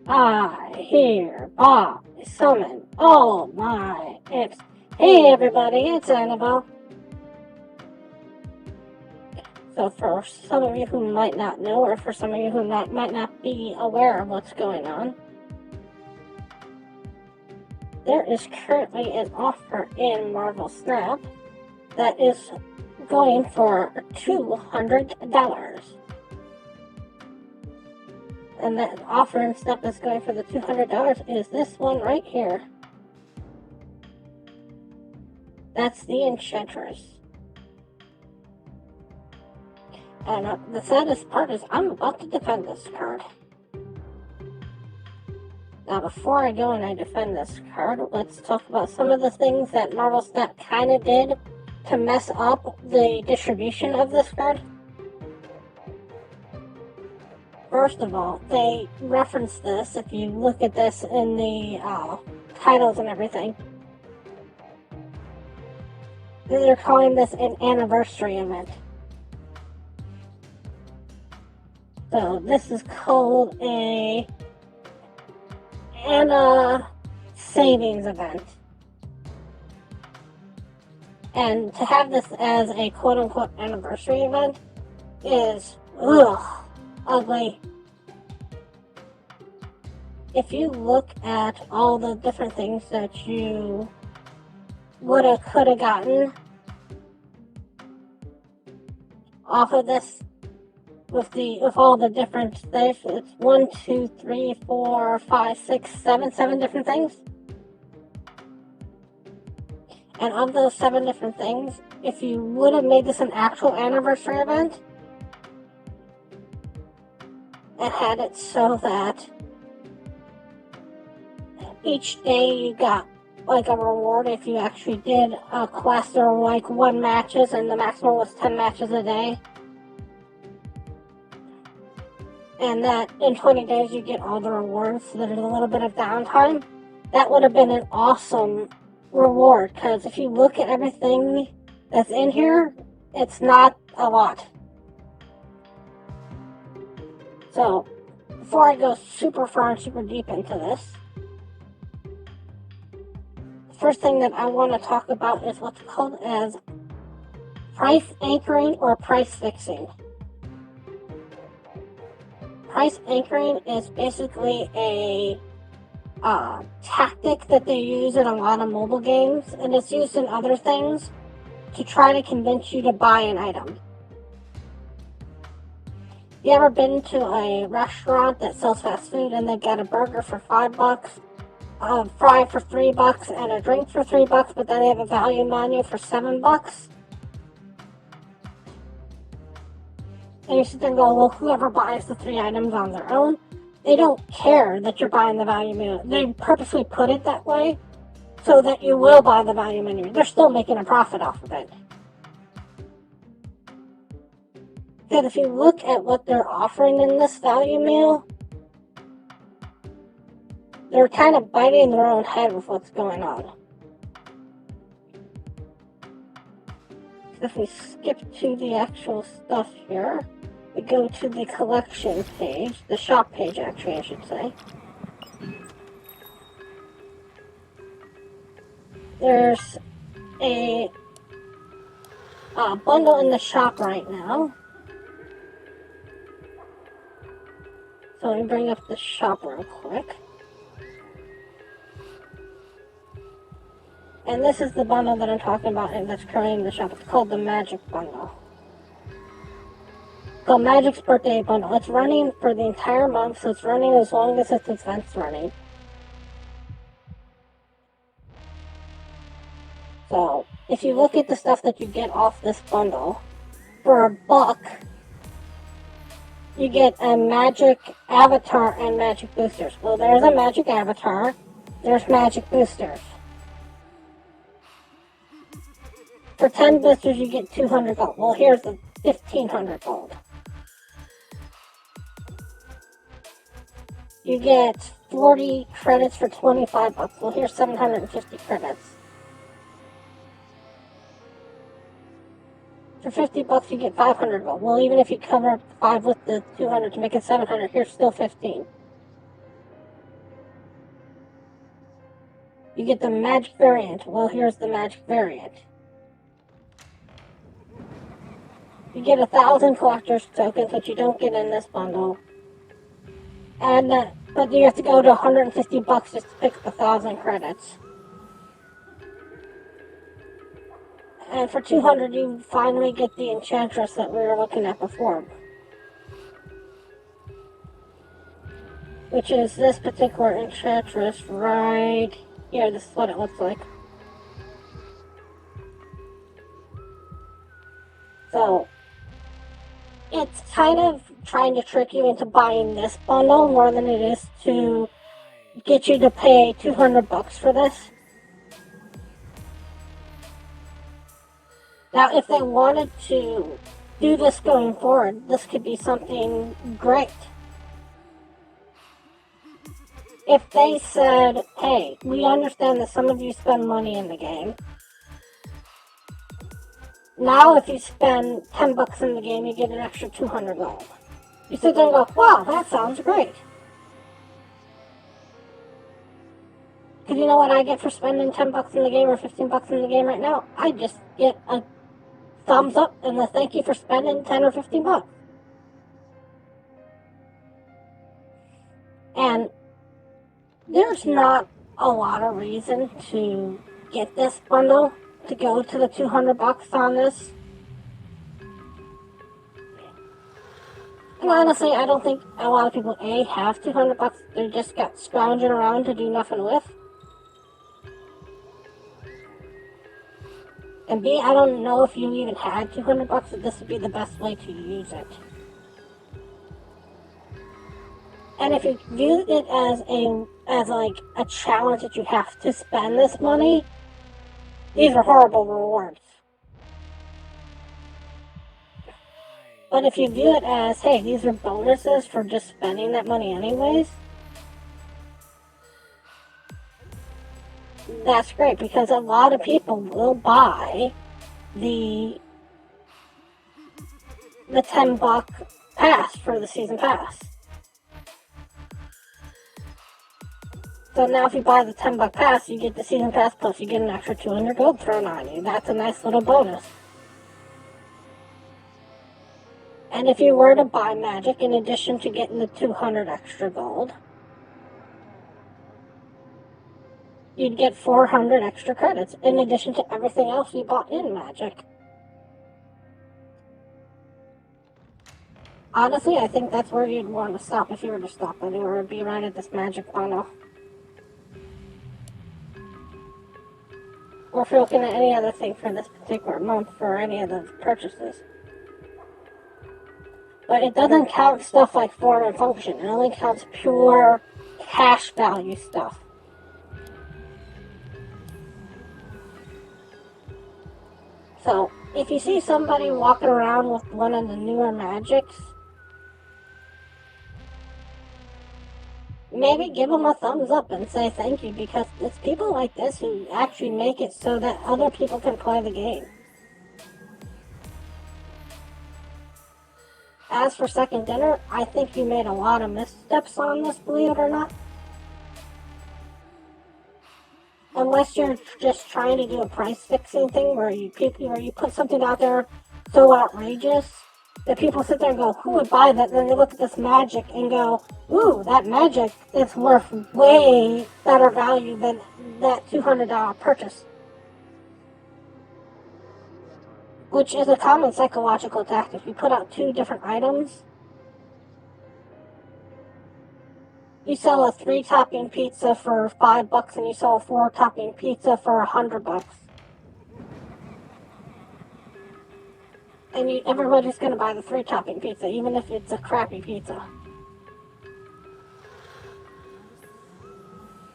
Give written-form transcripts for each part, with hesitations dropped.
I hereby summon all my imps. Hey everybody, it's Annabelle. So for some of you who might not know, or for some of you who might not be aware of what's going on, there is currently an offer in Marvel Snap that is going for $200. And that offer and stuff that's going for the $200 is this one right here. That's the Enchantress. And the saddest part is I'm about to defend this card. Now before I go and I defend this card, let's talk about some of the things that Marvel Snap kind of did to mess up the distribution of this card. First of all, they reference this, if you look at this in the titles and everything. They're calling this an anniversary event. So this is called a Anniversavings event. And to have this as a quote-unquote anniversary event is, ugly. If you look at all the different things that you woulda, coulda gotten off of this, with all the different things, it's 1, 2, 3, 4, 5, 6, 7 different things. And of those 7 different things, if you would have made this an actual anniversary event and had it so that each day you got like a reward if you actually did a quest or like 1 matches and the maximum was 10 matches a day, and that in 20 days you get all the rewards, so there's a little bit of downtime, that would have been an awesome reward, because if you look at everything that's in here, it's not a lot. So before I go super far and super deep into this, the first thing that I want to talk about is what's called as price anchoring or price fixing. Price anchoring is basically a tactic that they use in a lot of mobile games, and it's used in other things to try to convince you to buy an item. You ever been to a restaurant that sells fast food and they've got a burger for $5, a fry for $3, and a drink for $3, but then they have a value menu for $7? And you sit there and go, well, whoever buys the 3 items on their own, they don't care that you're buying the value menu. They purposely put it that way so that you will buy the value menu. They're still making a profit off of it. Because if you look at what they're offering in this value meal, they're kind of biting their own head with what's going on. If we skip to the actual stuff here, we go to the collection page, the shop page actually I should say. There's a bundle in the shop right now. So let me bring up the shop real quick. And this is the bundle that I'm talking about and that's currently in the shop. It's called the Magik bundle. It's called Magik's birthday bundle. It's running for the entire month, so it's running as long as its event's running. So if you look at the stuff that you get off this bundle, for $1, you get a Magik avatar and Magik boosters. Well, there's a Magik avatar, there's Magik boosters. For 10 boosters, you get 200 gold. Well, here's the 1,500 gold. You get 40 credits for $25. Well, here's 750 credits. For $50, you get 500 gold. Well, even if you cover up 5 with the 200 to make it 700, here's still 15. You get the magic variant. Well, here's the magic variant. You get 1,000 collector's tokens, which you don't get in this bundle. And but you have to go to $150 just to pick up 1,000 credits. And for 200, you finally get the Enchantress that we were looking at before, which is this particular Enchantress right here. This is what it looks like. So it's kind of trying to trick you into buying this bundle more than it is to get you to pay $200 for this. Now, if they wanted to do this going forward, this could be something great. If they said, hey, we understand that some of you spend money in the game. Now, if you spend $10 in the game, you get an extra 200 gold. You sit there and go, wow, that sounds great. Because you know what I get for spending $10 in the game or $15 in the game right now? I just get a thumbs up and a thank you for spending 10 or 15 bucks. And there's not a lot of reason to get this bundle, to go to the $200 on this. And honestly, I don't think a lot of people, A, have $200 they just got scrounging around to do nothing with. And B, I don't know if you even had $200 that this would be the best way to use it. And if you viewed it as a challenge that you have to spend this money, these are horrible rewards. But if you view it as, hey, these are bonuses for just spending that money anyways, that's great, because a lot of people will buy the $10 pass for the season pass. So now if you buy the $10 pass, you get the season pass plus you get an extra 200 gold thrown on you. That's a nice little bonus. And if you were to buy Magik, in addition to getting the 200 extra gold, you'd get 400 extra credits, in addition to everything else you bought in Magik. Honestly, I think that's where you'd want to stop if you were to stop anywhere. It'd be right at this Magik bundle. Or if you're looking at any other thing for this particular month for any of the purchases. But it doesn't count stuff like form and function. It only counts pure cash value stuff. So, if you see somebody walking around with one of the newer Magics, maybe give them a thumbs up and say thank you, because it's people like this who actually make it so that other people can play the game. As for Second Dinner, I think you made a lot of missteps on this, believe it or not. Unless you're just trying to do a price fixing thing where you put something out there so outrageous that people sit there and go, who would buy that? Then they look at this Magik and go, ooh, that Magik is worth way better value than that $200 purchase. Which is a common psychological tactic. You put out two different items. You sell a 3-topping pizza for $5 and you sell a 4-topping pizza for $100. And everybody's going to buy the 3-topping pizza, even if it's a crappy pizza.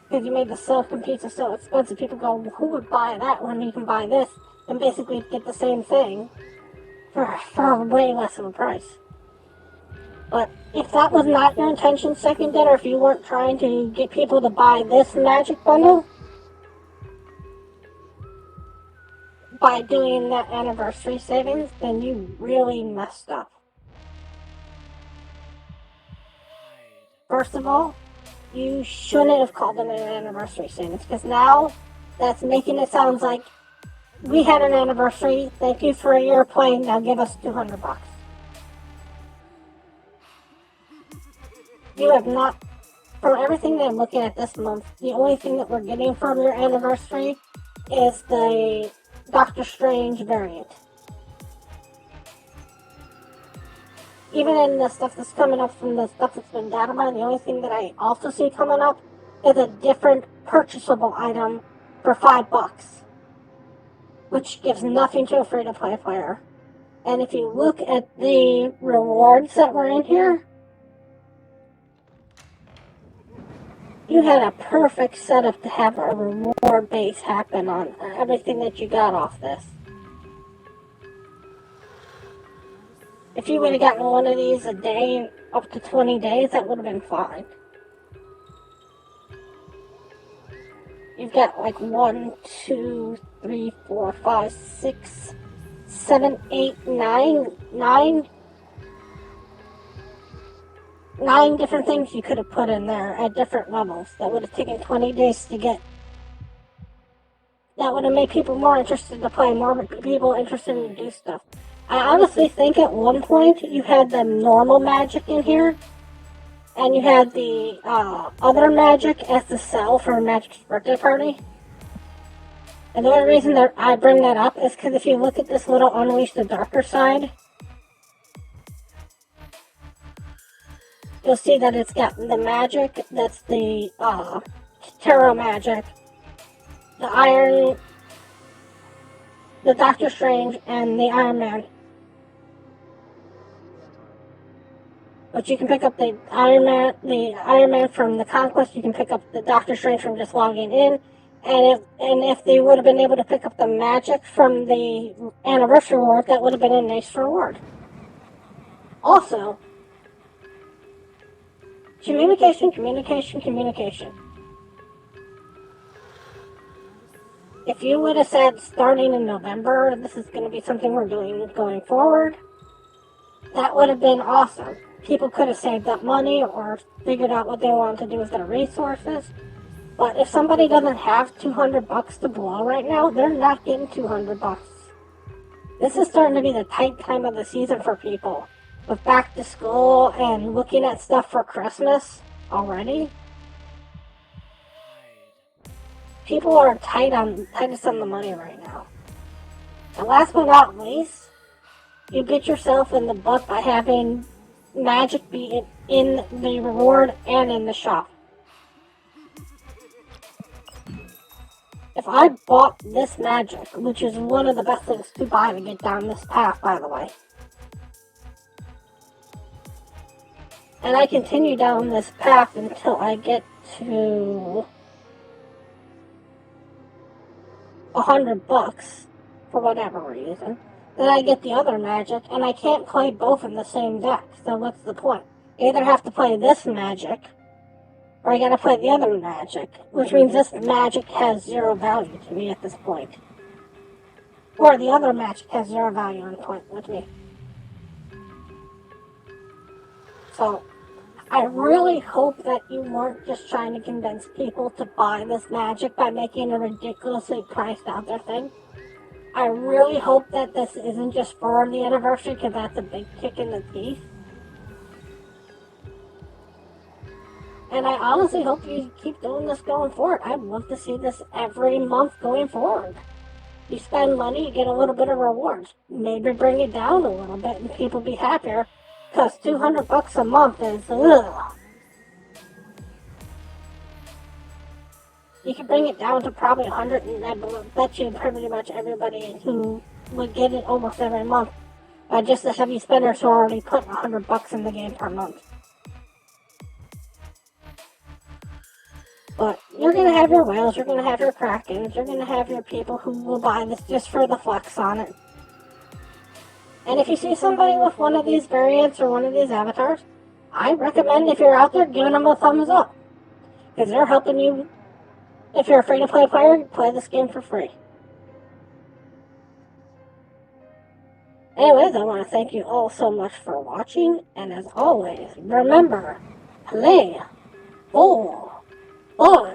Because you made the silicone pizza so expensive, people go, well, who would buy that when you can buy this and basically get the same thing for way less of a price? But if that was not your intention, Second Dinner, if you weren't trying to get people to buy this Magik bundle, by doing that anniversary savings, then you really messed up. First of all, you shouldn't have called them an anniversary savings, because now that's making it sound like we had an anniversary, thank you for a year of playing, now give us $200. You have not, from everything that I'm looking at this month, the only thing that we're getting from your anniversary is the Doctor Strange variant. Even in the stuff that's coming up from the stuff that's been data mined, the only thing that I also see coming up is a different purchasable item for $5, which gives nothing to a free-to-play player. And if you look at the rewards that were in here, you had a perfect setup to have a reward base happen on everything that you got off this. If you would have gotten one of these a day, up to 20 days, that would have been fine. You've got like 1, 2, 3, 4, 5, 6, 7, 8, 9 different things you could have put in there at different levels that would have taken 20 days to get. That would have made people more interested to play, more people interested in do stuff. I honestly think at one point you had the normal Magik in here, and you had the other Magik as the cell for Magik's birthday party. And the only reason that I bring that up is because if you look at this little Unleash the Darker side, you'll see that it's got the Magik, that's the Tarot Magik, the Doctor Strange, and the Iron Man. But you can pick up the Iron Man from the Conquest. You can pick up the Doctor Strange from just logging in. And if they would have been able to pick up the Magik from the Anniversary Reward, that would have been a nice reward. Also, communication. If you would have said starting in November, this is going to be something we're doing going forward, that would have been awesome. People could have saved up money or figured out what they wanted to do with their resources. But if somebody doesn't have $200 to blow right now, they're not getting $200. This is starting to be the tight time of the season for people. With back to school and looking at stuff for Christmas already. People are tightest on the money right now. And last but not least, you bit yourself in the butt by having Magik be in the reward and in the shop. If I bought this Magik, which is one of the best things to buy to get down this path, by the way, and I continue down this path until I get to $100 for whatever reason, then I get the other Magik, and I can't play both in the same deck, so what's the point? I either have to play this Magik, or I gotta play the other Magik, which means this Magik has zero value to me at this point. Or the other Magik has zero value on point with me. So, I really hope that you weren't just trying to convince people to buy this Magik by making a ridiculously priced out there thing. I really hope that this isn't just for the anniversary, because that's a big kick in the teeth. And I honestly hope you keep doing this going forward. I'd love to see this every month going forward. You spend money, you get a little bit of rewards. Maybe bring it down a little bit and people be happier. Because $200 a month is, ugh. You can bring it down to probably 100, and I bet you pretty much everybody who would get it almost every month are just the heavy spenders who are already putting $100 in the game per month. But you're going to have your whales, you're going to have your krakens, you're going to have your people who will buy this just for the flex on it. And if you see somebody with one of these variants or one of these avatars, I recommend, if you're out there, giving them a thumbs up. Because they're helping you. If you're a free-to-play player, play this game for free. Anyways, I want to thank you all so much for watching. And as always, remember, play for Oh,